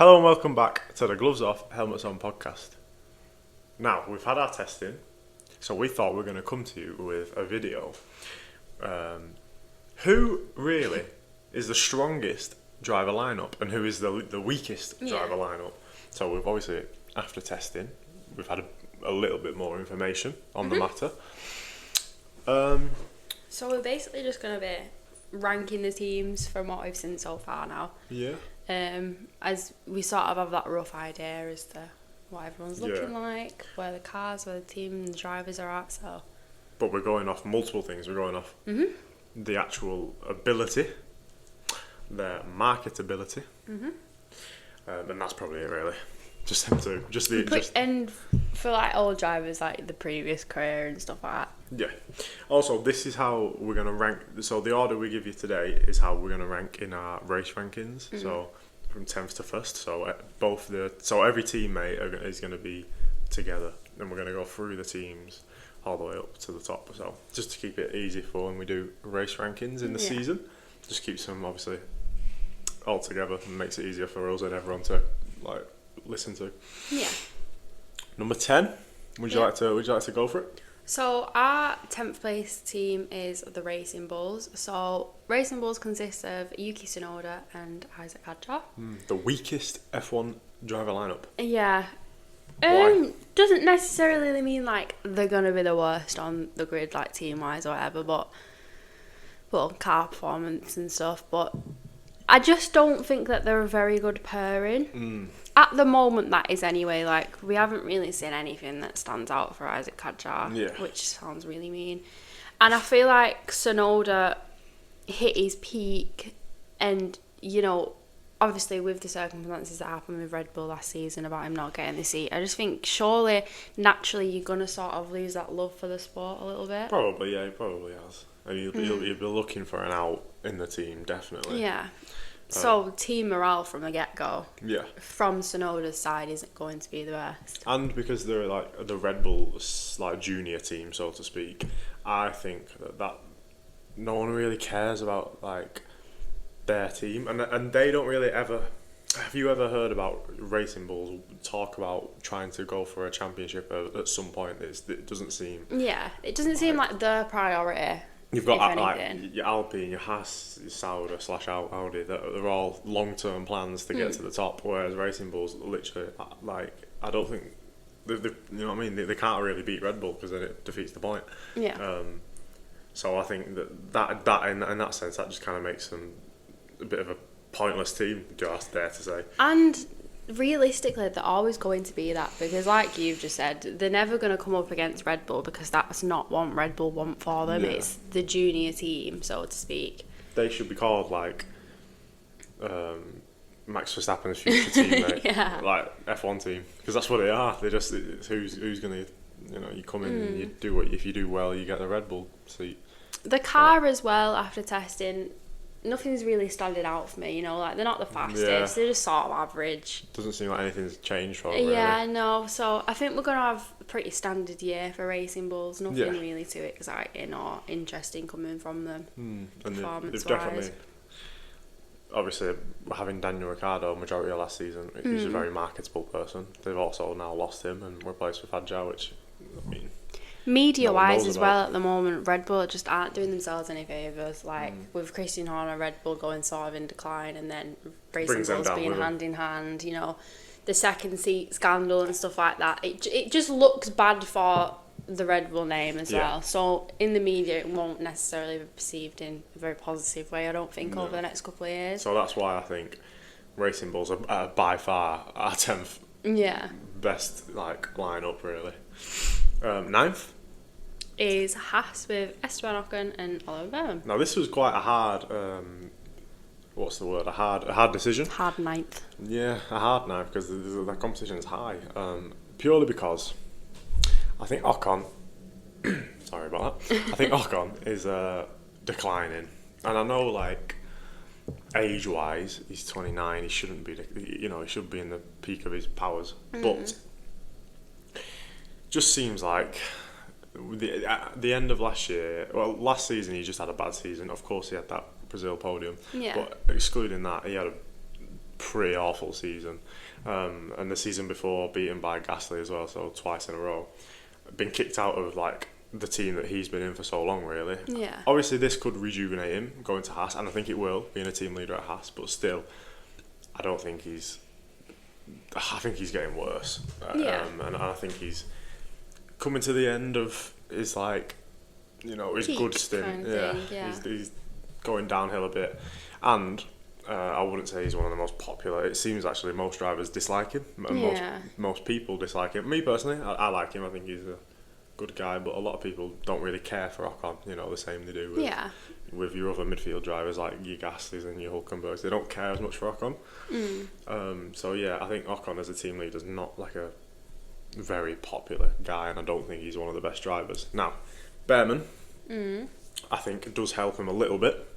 Hello and welcome back to the Gloves Off, Helmets On podcast. Now, we've had our testing, so we thought we were going to come to you with a video. Who really is the strongest driver lineup and who is the weakest driver lineup? So we've obviously, after testing, we've had a little bit more information on the matter. So we're basically just going to be ranking the teams from what we've seen so far now. Yeah. As we sort of have that rough idea as to what everyone's looking like, where the cars, where the team and the drivers are at. So, but we're going off multiple things. We're going off the actual ability, their marketability, and that's probably it really. Just them two. And for like old drivers, like the previous career and stuff like that. Yeah. Also, this is how we're going to rank. So the order we give you today is how we're going to rank in our race rankings. So from 10th to 1st. So every teammate is going to be together, and we're going to go through the teams all the way up to the top. So just to keep it easy for when we do race rankings in the season, just keeps them obviously all together and makes it easier for us and everyone to like listen to. Yeah. Number 10. Would you like to go for it? So our 10th place team is the Racing Bulls. So Racing Bulls consists of Yuki Tsunoda and Isaac Hadjar. The weakest F1 driver lineup. Yeah. Why? Doesn't necessarily mean like they're gonna be the worst on the grid, like team wise or whatever, but car performance and stuff. But I just don't think that they're a very good pairing. At the moment, that is anyway. Like, we haven't really seen anything that stands out for Isaac Hadjar, which sounds really mean. And I feel like Tsunoda hit his peak, and, you know, obviously with the circumstances that happened with Red Bull last season about him not getting the seat, I just think surely, naturally, you're going to sort of lose that love for the sport a little bit. Probably, yeah, he probably has. And he'll be looking for an out in the team, definitely. Yeah. So team morale from the get-go, from Tsunoda's side, isn't going to be the best. And because they're like the Red Bull like junior team, so to speak, I think that no one really cares about like their team, and they don't really ever. Have you ever heard about Racing Bulls talk about trying to go for a championship at some point? It doesn't seem. Yeah, it doesn't seem like their priority. You've got like your Alpine, your Haas, your Sauber / Audi. They're all long-term plans to get to the top. Whereas Racing Bulls, literally, like I don't think you know what I mean. They can't really beat Red Bull because then it defeats the point. Yeah. So I think that in that sense, that just kind of makes them a bit of a pointless team. Just dare to say. And realistically, they're always going to be that because, like you've just said, they're never going to come up against Red Bull because that's not what Red Bull want for them. It's the junior team, so to speak. They should be called like Max Verstappen's future teammate, like F1 team, because that's what they are. They just who's going to, you know, you come in and you do if you do well, you get the Red Bull seat. The car as well after testing. Nothing's really standing out for me, you know, like they're not the fastest, they're just sort of average. Doesn't seem like anything's changed for them, Yeah, I know, so I think we're going to have a pretty standard year for Racing Bulls, nothing really too exciting or interesting coming from them, performance-wise. They've definitely, obviously, having Daniel Ricciardo majority of last season, he's a very marketable person. They've also now lost him and replaced with Hadjar, which, I mean... Media-wise as well, at the moment, Red Bull just aren't doing themselves any favours. Like, with Christian Horner, Red Bull going sort of in decline, and then Racing Bulls being hand in hand, you know, the second seat scandal and stuff like that. It just looks bad for the Red Bull name as well. So, in the media, it won't necessarily be perceived in a very positive way, I don't think, over the next couple of years. So that's why I think Racing Bulls are by far our 10th best like lineup, really. 9th is Haas with Esteban Ocon and Oliver Bowman. Now this was quite a hard what's the word? A hard decision. Hard 9th. Yeah, a hard 9th because the competition is high. Purely because I think Ocon sorry about that. I think Ocon is declining. And I know like age wise he's 29, he shouldn't be he should be in the peak of his powers. But just seems like at the end of last season he just had a bad season. Of course he had that Brazil podium, but excluding that he had a pretty awful season. And the season before, beaten by Gasly as well, so twice in a row. Been kicked out of like the team that he's been in for so long, really. Yeah. Obviously, this could rejuvenate him going to Haas, and I think it will, being a team leader at Haas. But still, I don't think he's. I think he's getting worse. Yeah. And I think he's coming to the end of his his Peak good stint. kind of thing, yeah. He's going downhill a bit, and. I wouldn't say he's one of the most popular. It seems actually most drivers dislike him. And most people dislike him. Me personally, I like him. I think he's a good guy. But a lot of people don't really care for Ocon. The same they do with your other midfield drivers like your Gaslys and your Hulkenbergs. They don't care as much for Ocon. So yeah, I think Ocon as a team leader is not like a very popular guy, and I don't think he's one of the best drivers. Now, Behrman, I think does help him a little bit.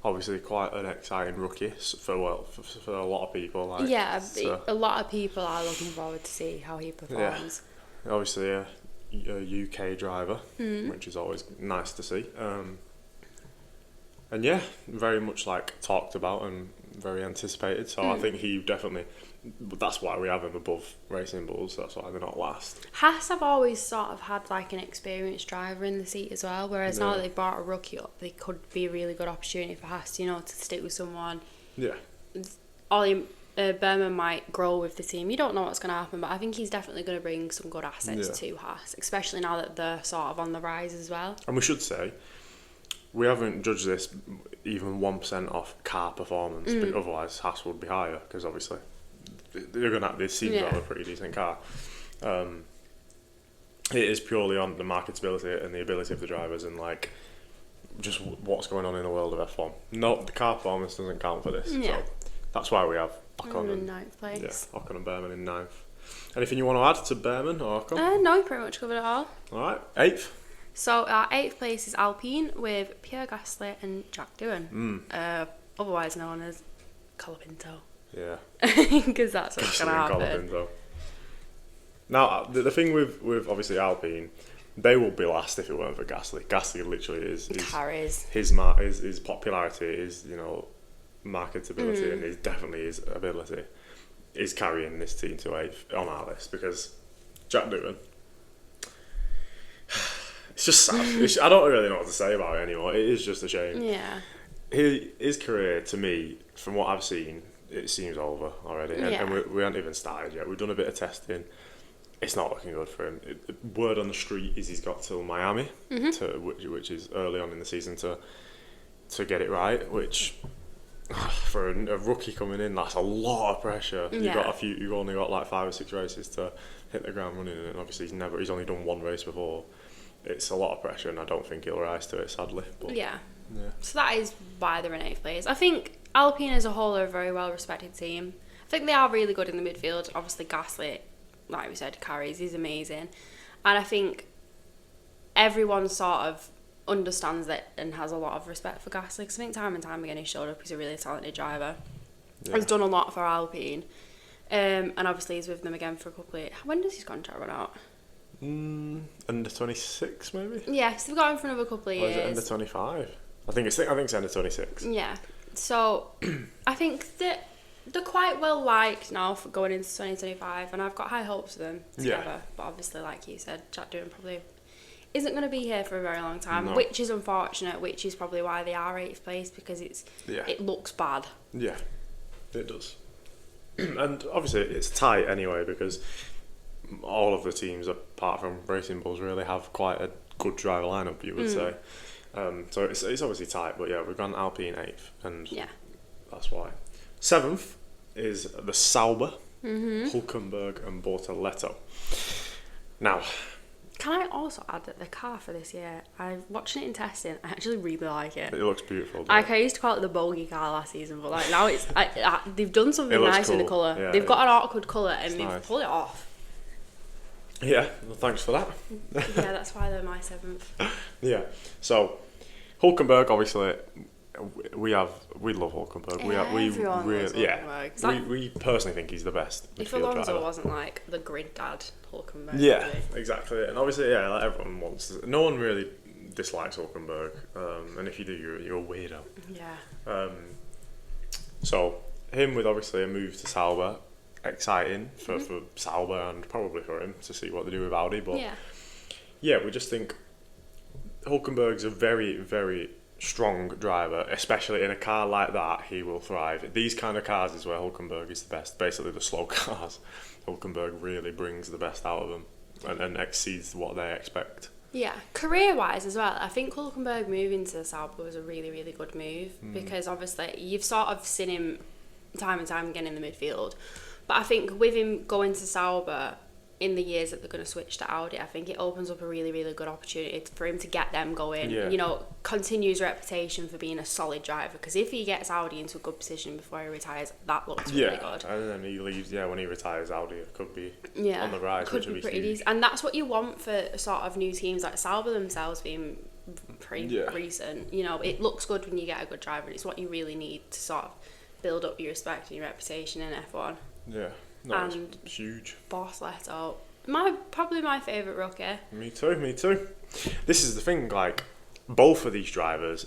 Obviously, quite an exciting rookie for a lot of people. A lot of people are looking forward to see how he performs. Yeah. Obviously, a UK driver, which is always nice to see. And yeah, very much talked about and very anticipated. So I think he definitely. That's why we have him above Racing Bulls. That's why they're not last. Haas have always sort of had an experienced driver in the seat as well. Whereas now that they've brought a rookie up, they could be a really good opportunity for Haas, to stick with someone. Yeah. Ollie Behrman might grow with the team. You don't know what's going to happen, but I think he's definitely going to bring some good assets to Haas, especially now that they're sort of on the rise as well. And we should say, we haven't judged this even 1% off car performance, but otherwise Haas would be higher because obviously. They seem to have a pretty decent car. It is purely on the marketability and the ability of the drivers and just what's going on in the world of F1. No, the car performance doesn't count for this. So that's why we have Ocon in ninth place. Yeah, Ocon and Behrman in ninth. Anything you want to add to Behrman or Ocon? No, we pretty much covered it all. All right, 8th. So our 8th place is Alpine with Pierre Gasly and Jack Doohan, otherwise known as Colapinto. Yeah. Because that's what's going to happen. Now, the thing with obviously Alpine, they will be last if it weren't for Gasly. Gasly literally is carries his popularity, his marketability, and definitely his ability is carrying this team to 8th on our list because Jack Doohan. It's just sad. I don't really know what to say about it anymore. It is just a shame. Yeah. His career, to me, from what I've seen, it seems over already, and we haven't even started yet. We've done a bit of testing. It's not looking good for him. Word on the street is he's got till Miami, which is early on in the season to get it right. Which for a rookie coming in, that's a lot of pressure. You've only got 5 or 6 races to hit the ground running, and obviously he's only done 1 race before. It's a lot of pressure, and I don't think he'll rise to it, sadly. But, yeah. So that is why they're in 8th place. I think Alpine as a whole are a very well respected team. I think they are really good in the midfield. Obviously Gasly, like we said, carries, he's amazing. And I think everyone sort of understands that and has a lot of respect for Gasly because I think time and time again he's showed up. He's a really talented driver. He's done a lot for Alpine. And obviously he's with them again for a couple of... When does his contract run out? Under 26 maybe? Yeah, so they've got him for another couple of years. Or is it under 25? I think it's under 26. Yeah. So I think that they're quite well liked now for going into 2025, and I've got high hopes of them together. Yeah. But obviously, like you said, Jack Doohan probably isn't going to be here for a very long time, which is unfortunate. Which is probably why they are 8th place because it looks bad. Yeah, it does. And obviously, it's tight anyway because all of the teams, apart from Racing Bulls, really have quite a good driver lineup. You would say. So it's obviously tight, but yeah, we've gone Alpine 8th, and that's why. 7th is the Sauber, Hulkenberg and Bortoleto. Now, can I also add that the car for this year, I'm watching it in testing, I actually really like it. It looks beautiful. I used to call it the bogey car last season, but now it's they've done something nice in the colour. Yeah, they've got an awkward colour and they've pulled it off. Yeah, well, thanks for that. Yeah, that's why they're my 7th. Yeah, so Hulkenberg, obviously, we love Hulkenberg. Everyone loves Hulkenberg. We personally think he's the best. If Alonso wasn't the grid dad, Hulkenberg. Yeah, exactly. And obviously, everyone wants. No one really dislikes Hulkenberg, and if you do, you're a weirdo. Yeah. So him with obviously a move to Sauber, exciting for Sauber and probably for him to see what they do with Audi. But yeah, we just think Hulkenberg's a very, very strong driver, especially in a car like that. He will thrive. These kind of cars is where Hulkenberg is the best. Basically, the slow cars, Hulkenberg really brings the best out of them and exceeds what they expect. Yeah, career-wise as well, I think Hulkenberg moving to Sauber was a really, really good move because obviously you've sort of seen him time and time again in the midfield. But I think with him going to Sauber in the years that they're going to switch to Audi, I think it opens up a really, really good opportunity for him to get them going. Yeah. You know, continue his reputation for being a solid driver. Because if he gets Audi into a good position before he retires, that looks really good. And then he leaves. Yeah, when he retires, Audi could be on the rise, could which would be pretty huge. decent. And that's what you want for sort of new teams like Sauber themselves being pretty recent. You know, it looks good when you get a good driver. It's what you really need to sort of build up your respect and your reputation in F1. Yeah. No, and it's huge. Boss Leto, probably my favourite rookie. Me too. This is the thing, like, both of these drivers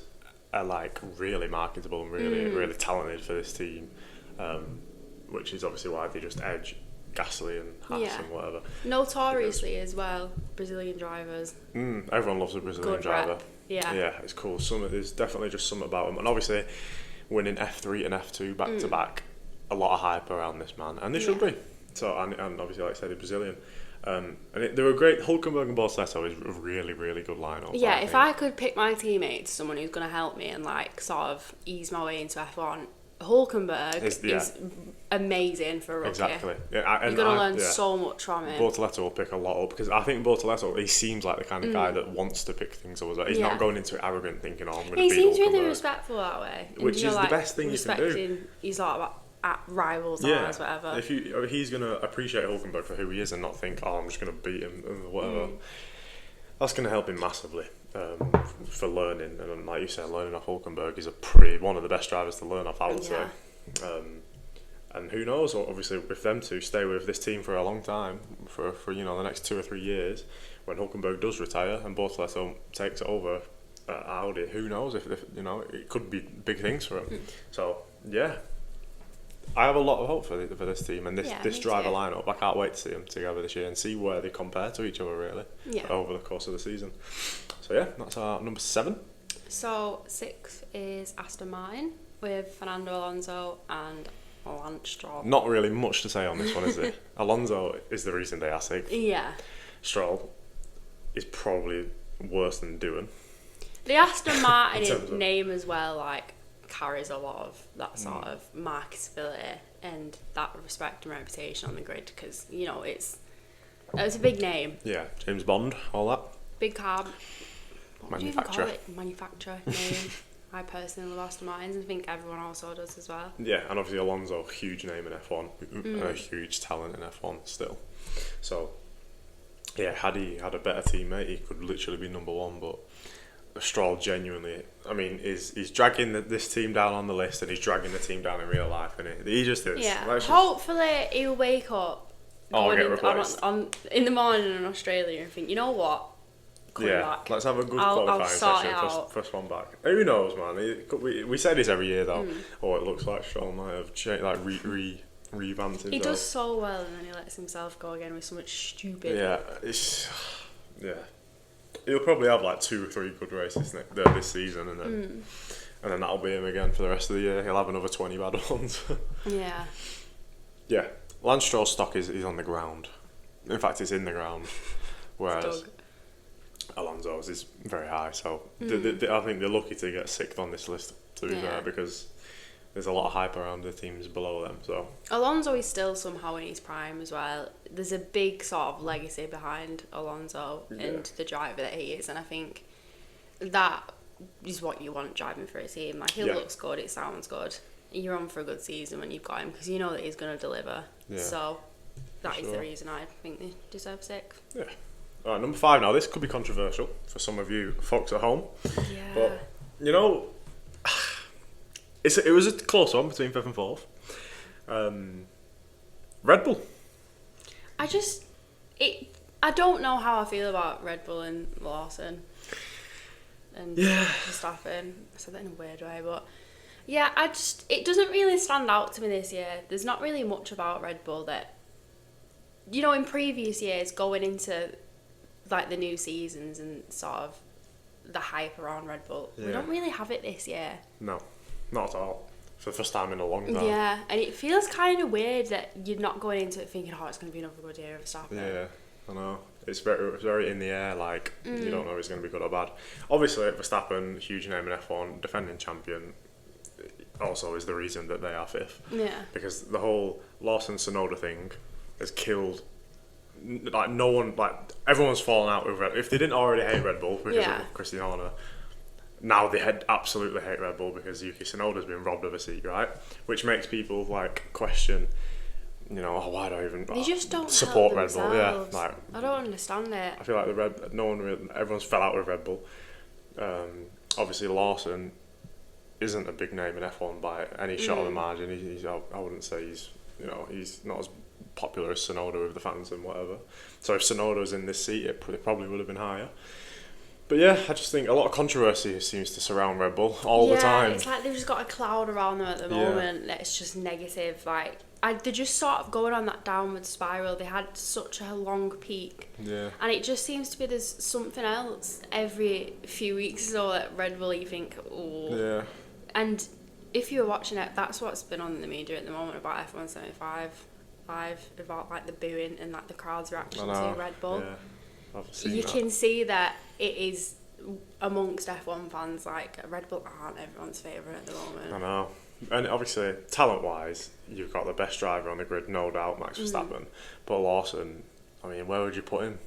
are like really marketable and really talented for this team, which is obviously why they just edge Gasly and Haas and whatever. Notoriously as well, Brazilian drivers. Everyone loves a Brazilian driver. Rep. Yeah, it's cool. There's definitely just something about him, and obviously winning F3 and F2 back to back, a lot of hype around this man, and they should be. So and obviously, like I said, he's Brazilian. They were great. Hulkenberg and Bortoleto is a really, really good lineup. Yeah, if I could pick my teammate to someone who's going to help me and like sort of ease my way into F1, Hulkenberg is amazing for a rookie. Exactly. Yeah, you're going to learn so much from him. Bortoleto will pick a lot up because I think Bortoleto, he seems like the kind of guy that wants to pick things up. He's not going into it arrogant thinking, I'm going to beat Hulkenberg. He seems really respectful that way. Which is the best thing you can do. Respecting his at rivals or whatever. If he's going to appreciate Hulkenberg for who he is and not think, I'm just going to beat him or whatever, that's going to help him massively for learning. And like you said, learning off Hulkenberg is one of the best drivers to learn off, I would say. And who knows, obviously, if them two stay with this team for a long time, for the next 2 or 3 years, when Hulkenberg does retire and Bortoleto takes it over at Audi, who knows if it could be big things for him. So yeah, I have a lot of hope for this team and this driver lineup. I can't wait to see them together this year and see where they compare to each other really over the course of the season. So yeah, that's our number 7. So 6 is Aston Martin with Fernando Alonso and Lance Stroll. Not really much to say on this one, is there? Alonso is the reason they are 6th. Yeah. Stroll is probably worse than doing. The Aston Martin name as well, like, carries a lot of that sort of marketability and that respect and reputation on the grid because it's a big name. Yeah, James Bond, all that. Big car. Manufacturer. Manufacturer name. I personally love Aston Martins and think everyone also does as well. Yeah, and obviously Alonso, huge name in F1, and a huge talent in F1 still. So yeah, had he had a better teammate, he could literally be number 1. But Stroll genuinely, I mean, he's dragging this team down on the list, and he's dragging the team down in real life, and he just is. Yeah. Hopefully he'll wake up in the morning in Australia and think, you know what? Back. Let's have a good qualifying session. First one back. Who knows, man? We say this every year though. It looks like Stroll might have revamped himself. He does so well, and then he lets himself go again with so much stupid. Yeah, he'll probably have like 2 or 3 good races this season, and then that'll be him again for the rest of the year. He'll have another 20 bad ones. Yeah. Yeah, Lance Stroll's stock is on the ground. In fact, it's in the ground, whereas Alonso's is very high. So I think they're lucky to get 6th on this list, to be fair, because there's a lot of hype around the teams below them. So Alonso is still somehow in his prime as well. There's a big sort of legacy behind Alonso and the driver that he is, and I think that is what you want driving for a team. Like, he looks good, it sounds good. You're on for a good season when you've got him because you know that he's going to deliver. Yeah, so that is the reason I think they deserve 6th. Yeah. All right, number 5 now. This could be controversial for some of you folks at home. Yeah. But, it was a close one between 5th and 4th. Red Bull. I don't know how I feel about Red Bull and Lawson and Verstappen. I said that in a weird way, but Yeah, it doesn't really stand out to me this year. There's not really much about Red Bull that, in previous years going into like the new seasons and sort of the hype around Red Bull, we don't really have it this year. No, not at all. For the first time in a long time. Yeah, and it feels kind of weird that you're not going into it thinking, oh, it's going to be another good year of Verstappen. Yeah, I know. It's very in the air, like, you don't know if it's going to be good or bad. Obviously, Verstappen, huge name in F1, defending champion, also is the reason that they are fifth. Yeah. Because the whole Lawson-Tsunoda thing has killed, like, no one, like, everyone's fallen out with Red Bull. If they didn't already hate Red Bull because of Christian Horner, now they absolutely hate Red Bull because Yuki Tsunoda's been robbed of a seat, right? Which makes people, like, question, why do I even they just don't support help Red Bull? Yeah, themselves. like, I don't understand it. I feel like everyone's fell out with Red Bull. Obviously, Lawson isn't a big name in F1 by any shot of the margin. I wouldn't say he's not as popular as Tsunoda with the fans and whatever. So if Tsunoda was in this seat, it probably would have been higher. But yeah, I just think a lot of controversy seems to surround Red Bull all the time. Yeah, it's like they've just got a cloud around them at the moment that's just negative. Like, they're just sort of going on that downward spiral. They had such a long peak. Yeah. And it just seems to be there's something else every few weeks or so that Red Bull you think, oh. Yeah. And if you're watching it, that's what's been on in the media at the moment about F1 75, about like the booing and like the crowd's reaction to Red Bull. Yeah. I've seen You that. can see that it is amongst F1 fans, like Red Bull aren't everyone's favourite at the moment. I know. And obviously, talent-wise, you've got the best driver on the grid, no doubt, Max Verstappen. But Lawson, I mean, where would you put him?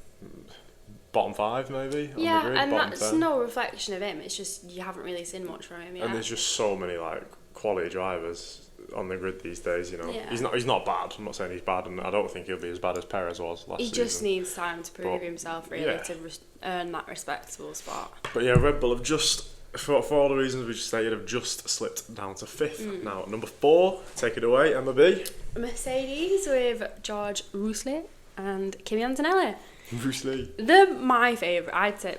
Bottom 5, maybe? Yeah, on the grid, and bottom that's 10? no reflection of him. It's just you haven't really seen much from him yet. And there's just so many like quality drivers on the grid these days. Yeah. He's not bad. I'm not saying he's bad, and I don't think he'll be as bad as Perez was last season. He just needs time to prove But, himself, really, yeah. to earn that respectable spot. But yeah, Red Bull have just, for all the reasons we just stated, have just slipped down to 5th. Now, number 4, take it away, Emma B. Mercedes with George Russell and Kimi Antonelli. Bruce Lee. They're my favourite. I'd say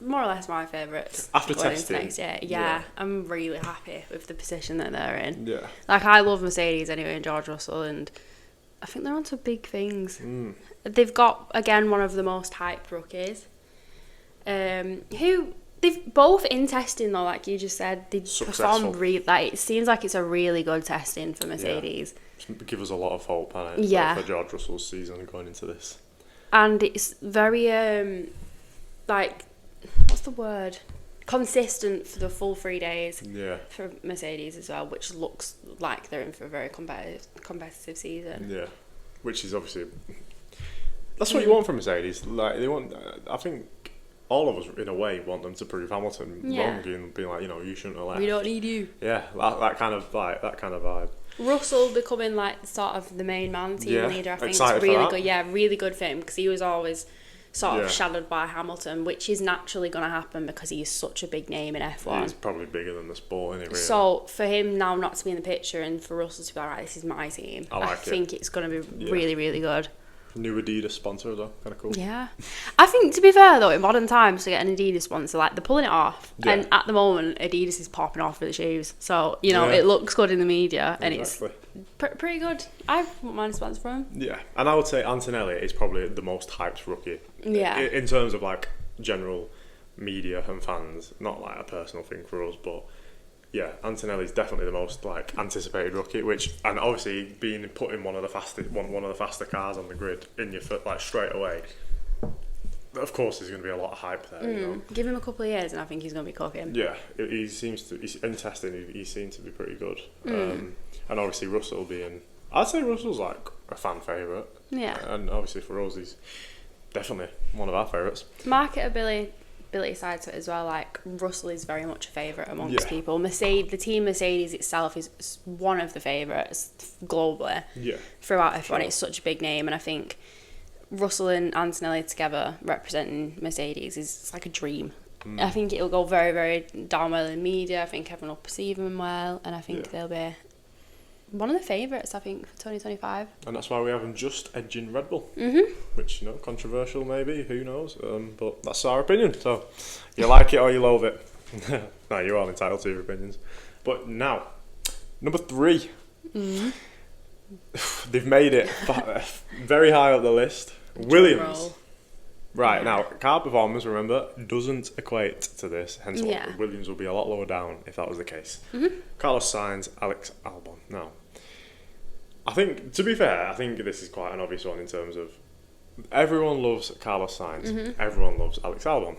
more or less my favourites. After going into testing. next year. Yeah, I'm really happy with the position that they're in. Yeah. Like, I love Mercedes anyway and George Russell, and I think they're onto big things. They've got, again, one of the most hyped rookies, who they've both in testing though, like you just said, they perform like it seems like it's a really good testing for Mercedes. Yeah. Give us a lot of hope, hasn't it? Yeah. For George Russell's season going into this. And it's very like, what's the word? Consistent for the full 3 days. Yeah. For Mercedes as well, which looks like they're in for a very competitive season. Yeah. Which is obviously, that's what you want from Mercedes. Like they want, I think all of us in a way want them to prove Hamilton wrong and be like, you shouldn't have left. We don't need you. Yeah, that kind of vibe. Russell becoming like sort of the main man, team leader, I think is excited for really that. good. Yeah, really good for him because he was always sort of Yeah. shadowed by Hamilton, which is naturally going to happen because he is such a big name in F1. He's probably bigger than the sport, isn't he, really? So for him now not to be in the picture and for Russell to be like, right, this is my team, I think it's going to be really, really good. New Adidas sponsor as well, kind of cool. Yeah. I think, to be fair though, in modern times to get an Adidas sponsor, like, they're pulling it off. Yeah. And at the moment, Adidas is popping off with the shoes. So, it looks good in the media and Exactly. it's pretty good. I wouldn't mind a sponsor for him. Yeah, and I would say Antonelli is probably the most hyped rookie. Yeah. In terms of like general media and fans, not like a personal thing for us, but yeah, Antonelli's definitely the most like anticipated rookie. And obviously being put in one of the faster cars on the grid in your foot like straight away. Of course, there's going to be a lot of hype there. Give him a couple of years and I think he's going to be cooking. Yeah, he's in testing. He seems to be pretty good. And obviously Russell I'd say Russell's like a fan favourite. Yeah. And obviously for us, he's definitely one of our favourites. Marketability side to it as well, like Russell is very much a favourite amongst people. The team Mercedes itself is one of the favourites globally. Yeah. Throughout F1, Sure. It's such a big name, and I think Russell and Antonelli together representing Mercedes is like a dream. I think it'll go very, very down well in media. I think everyone will perceive them well, and I think they'll be one of the favourites, I think, for 2025. And that's why we have them just edging Red Bull. Which, controversial maybe, who knows? But that's our opinion. So, you like it or you loathe it. No, you're all entitled to your opinions. But now, number 3. They've made it very high up the list. Williams. Right, now, car performance, remember, doesn't equate to this. Hence, Williams will be a lot lower down if that was the case. Carlos Sainz, Alex Albon. Now, I think, to be fair, I think this is quite an obvious one in terms of everyone loves Carlos Sainz. Everyone loves Alex Albon.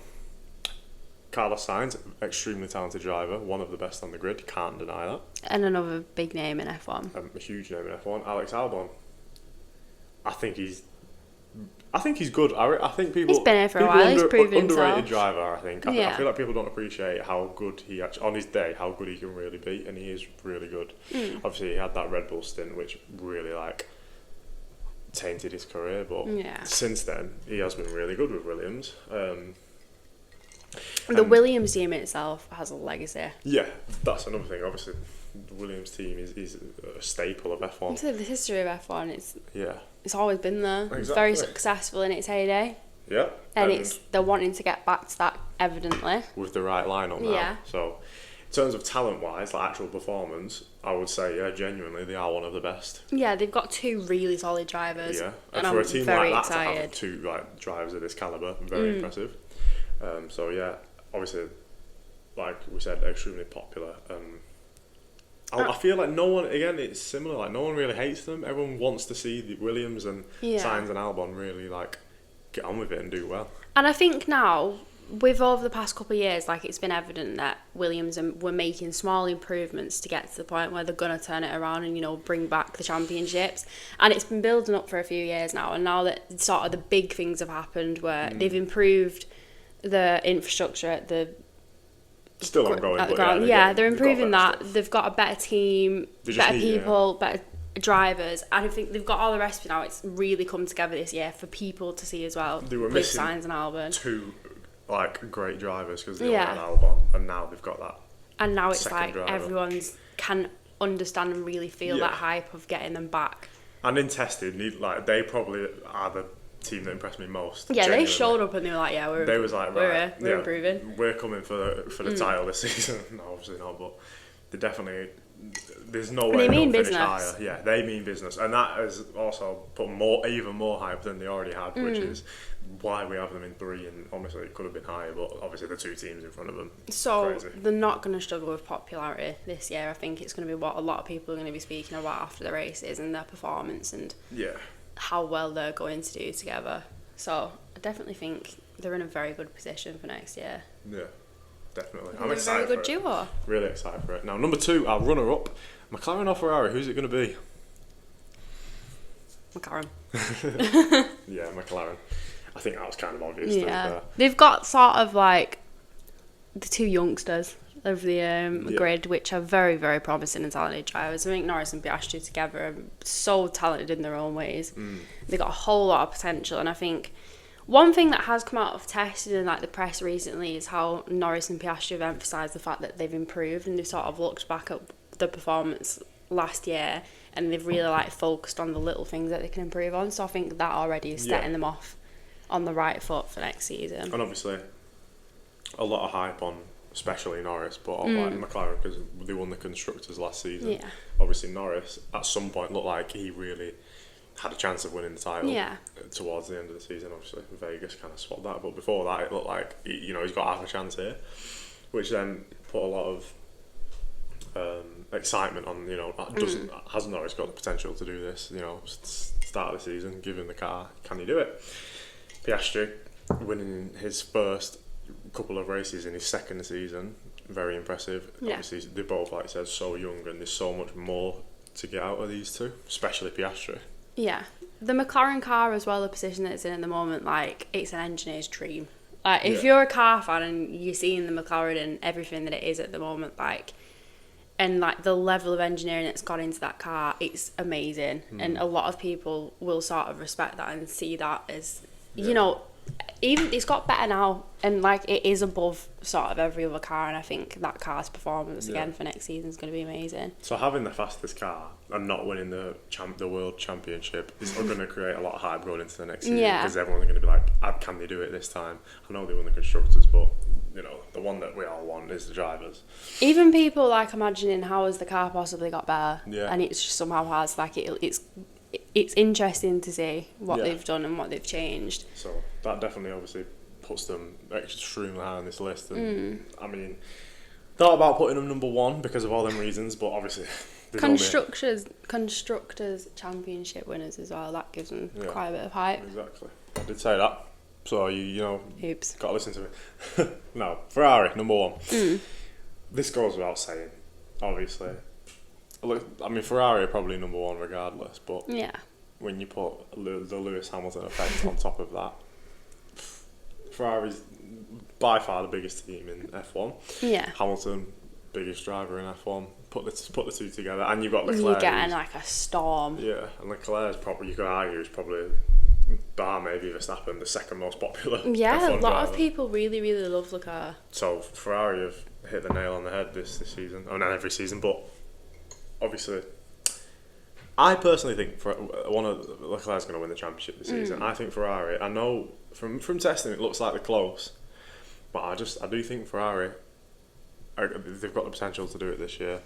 Carlos Sainz, extremely talented driver, one of the best on the grid, can't deny that. And another big name in F1. A huge name in F1. Alex Albon, I think he's good. I think people. He's been here for a while. He's proven underrated himself. driver. I think. I feel like people don't appreciate how good he actually, on his day, how good he can really be, and he is really good. Obviously, he had that Red Bull stint, which really tainted his career, but since then he has been really good with Williams. The Williams team itself has a legacy. Yeah, that's another thing. Obviously, the Williams team is a staple of F1. So the history of F1, it's always been there. Exactly. It's very successful in its heyday. Yeah. And they're wanting to get back to that, evidently. With the right lineup now. Yeah. So, in terms of talent-wise, actual performance, I would say, genuinely, they are one of the best. Yeah, they've got 2 really solid drivers. Yeah. And for I'm a team very like that excited. to have 2 drivers of this calibre, very impressive. So, yeah, obviously, like we said, extremely popular. I feel like no one, again, it's similar, like no one really hates them. Everyone wants to see the Williams and Sainz and Albon really get on with it and do well. And I think now, with over the past couple of years, it's been evident that Williams were making small improvements to get to the point where they're going to turn it around and, bring back the championships. And it's been building up for a few years now. And now that sort of the big things have happened where they've improved the infrastructure at the still ongoing at the ground. They're improving that. Stuff. They've got a better team, better people, better drivers. And I think they've got all the recipe now. It's really come together this year for people to see as well. They were with missing Sainz and Albon. 2 great drivers because they all had Albon, and now they've got that. And now it's driver. Everyone's can understand and really feel that hype of getting them back. And in testing, they probably are the team that impressed me most. Yeah, genuinely. They showed up and they were like, we're improving. We're coming for the title this season. No, obviously not, but they definitely. There's no way they'll finish higher. Yeah, they mean business, and that has also put even more hype than they already had, which is why we have them in 3. And obviously it could have been higher, but obviously the 2 teams in front of them. So crazy. They're not going to struggle with popularity this year. I think it's going to be what a lot of people are going to be speaking about after the races and their performance and how well they're going to do together. So I definitely think they're in a very good position for next year. Yeah. Definitely. I'm excited for it. Very good duo. Really excited for it. Now, number 2, our runner-up, McLaren or Ferrari, who's it going to be? McLaren. Yeah, McLaren. I think that was kind of obvious. Yeah. They've got sort of the 2 youngsters of the grid, which are very, very promising and talented drivers. I think Norris and Piastri together are so talented in their own ways. They've got a whole lot of potential, and I think one thing that has come out of testing and the press recently is how Norris and Piastri have emphasised the fact that they've improved, and they've sort of looked back at the performance last year and they've really focused on the little things that they can improve on. So I think that already is setting them off on the right foot for next season. And obviously a lot of hype on especially Norris, but McLaren because they won the Constructors last season. Yeah. Obviously Norris at some point looked like he really had a chance of winning the title towards the end of the season. Obviously Vegas kind of swapped that, but before that it looked like he's got half a chance here, which then put a lot of excitement on has Norris got the potential to do this, start of the season, give him the car, can he do it? Piastri winning his first couple of races in his second season, very impressive. Obviously they're both, like I said, so young and there's so much more to get out of these 2, especially Piastri. Yeah, the McLaren car as well, the position that it's in at the moment, it's an engineer's dream. If you're a car fan and you're seeing the McLaren and everything that it is at the moment, and the level of engineering that's gone into that car, it's amazing. And a lot of people will sort of respect that and see that as, even it's got better now, and it is above sort of every other car, and I think that car's performance again for next season is going to be amazing. So having the fastest car and not winning the world championship is going to create a lot of hype going into the next season because everyone's going to be like, can they do it this time? I know they won the Constructors, but you know, the one that we all want is the drivers. Even people like imagining how has the car possibly got better, Yeah. and it's just somehow has. Like it's interesting to see what Yeah. they've done and what they've changed. So that definitely obviously puts them extremely high on this list. And I mean, thought about putting them number one because of all them reasons, but obviously there's Constructors championship winners as well. That gives them Yeah. quite a bit of hype. Exactly. I did say that. So you know, Oops. got to listen to me. No, Ferrari number one. This goes without saying, obviously. Look, I mean, Ferrari are probably number one regardless, but Yeah. when you put the Lewis Hamilton effect on top of that, Ferrari's by far the biggest team in F1. Yeah. Hamilton, biggest driver in F1. Put the two together, and you've got Leclerc. You're getting like a storm. Yeah, and Leclerc's probably, you could argue, is probably, bar maybe Verstappen, the second most popular. Yeah, F1 a lot driver. of people really, really love the car. So Ferrari have hit the nail on the head this season. I mean, not every season, but obviously, I personally think one of Leclerc's going to win the championship this season. I think Ferrari. I know from testing it looks like they're close, but I do think Ferrari, they've got the potential to do it this year.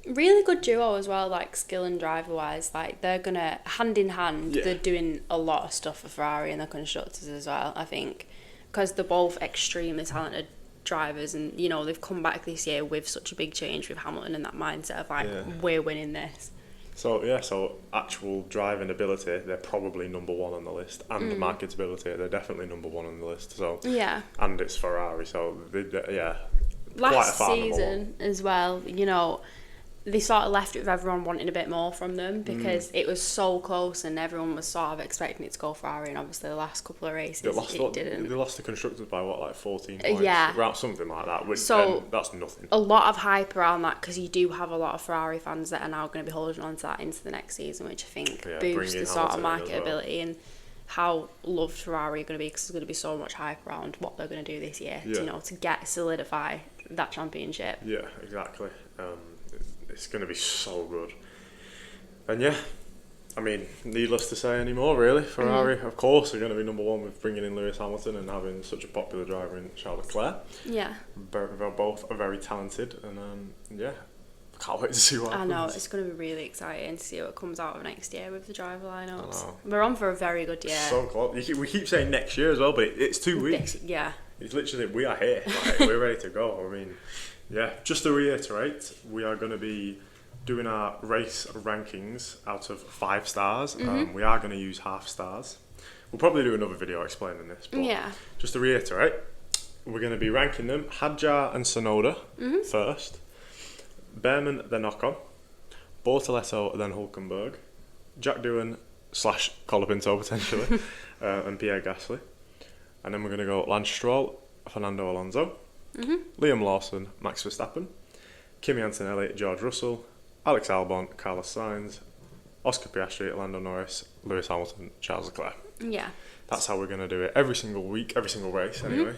Really good duo as well, like skill and driver wise. Like they're gonna hand in hand. Yeah. They're doing a lot of stuff for Ferrari and the constructors as well. I think because they're both extremely talented drivers, and you know they've come back this year with such a big change with Hamilton and that mindset of like we're winning this. So yeah, so actual driving ability, they're probably number one on the list, and marketability, they're definitely number one on the list. So Yeah. and it's Ferrari, so quite a Last far number one. season as well, you know, they sort of left it with everyone wanting a bit more from them because it was so close and everyone was sort of expecting it to go Ferrari, and obviously the last couple of races it didn't. They lost the constructors by what, like 14 points? Yeah. Around something like that. So- and that's nothing. A lot of hype around that because you do have a lot of Ferrari fans that are now going to be holding on to that into the next season, which I think Yeah, boosts bringing the sort of Hamilton in as well. marketability and how loved Ferrari are going to be, because there's going to be so much hype around what they're going to do this year, Yeah. you know, to solidify that championship. Yeah, exactly. It's going to be so good. And yeah, I mean, needless to say anymore, really. Ferrari, of course, are going to be number one with bringing in Lewis Hamilton and having such a popular driver in Charles Leclerc. Yeah. They're both are very talented, and yeah, can't wait to see what I happens. know, it's going to be really exciting to see what comes out of next year with the driver lineups. I know. We're on for a very good year. So close. We keep saying next year as well, but it's 2 weeks. Yeah. It's literally, we are here. Like, we're ready to go. I mean, yeah, just to reiterate, we are going to be doing our race rankings out of 5 stars. We are going to use half stars. We'll probably do another video explaining this. But Yeah. just to reiterate, we're going to be ranking them Hadjar and Sonoda first, Behrman then Ocon, Bortoletto then Hulkenberg, Jack Doohan / Colapinto potentially, and Pierre Gasly. And then we're going to go Lance Stroll, Fernando Alonso, Liam Lawson, Max Verstappen, Kimi Antonelli, George Russell, Alex Albon, Carlos Sainz, Oscar Piastri, Lando Norris, Lewis Hamilton, Charles Leclerc. Yeah. That's how we're going to do it every single week, every single race anyway.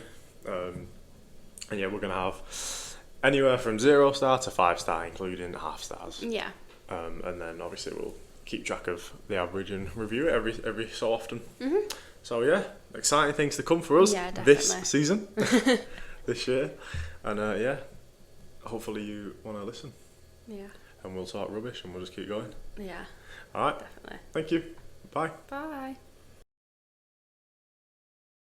And yeah, we're going to have anywhere from 0 star to 5 star, including half stars. Yeah. And then obviously we'll keep track of the average and review it every so often. So yeah, exciting things to come for us this definitely. season, this year. And yeah, hopefully you want to listen. Yeah. And we'll talk rubbish and we'll just keep going. Yeah. All right. Definitely. Thank you. Bye. Bye.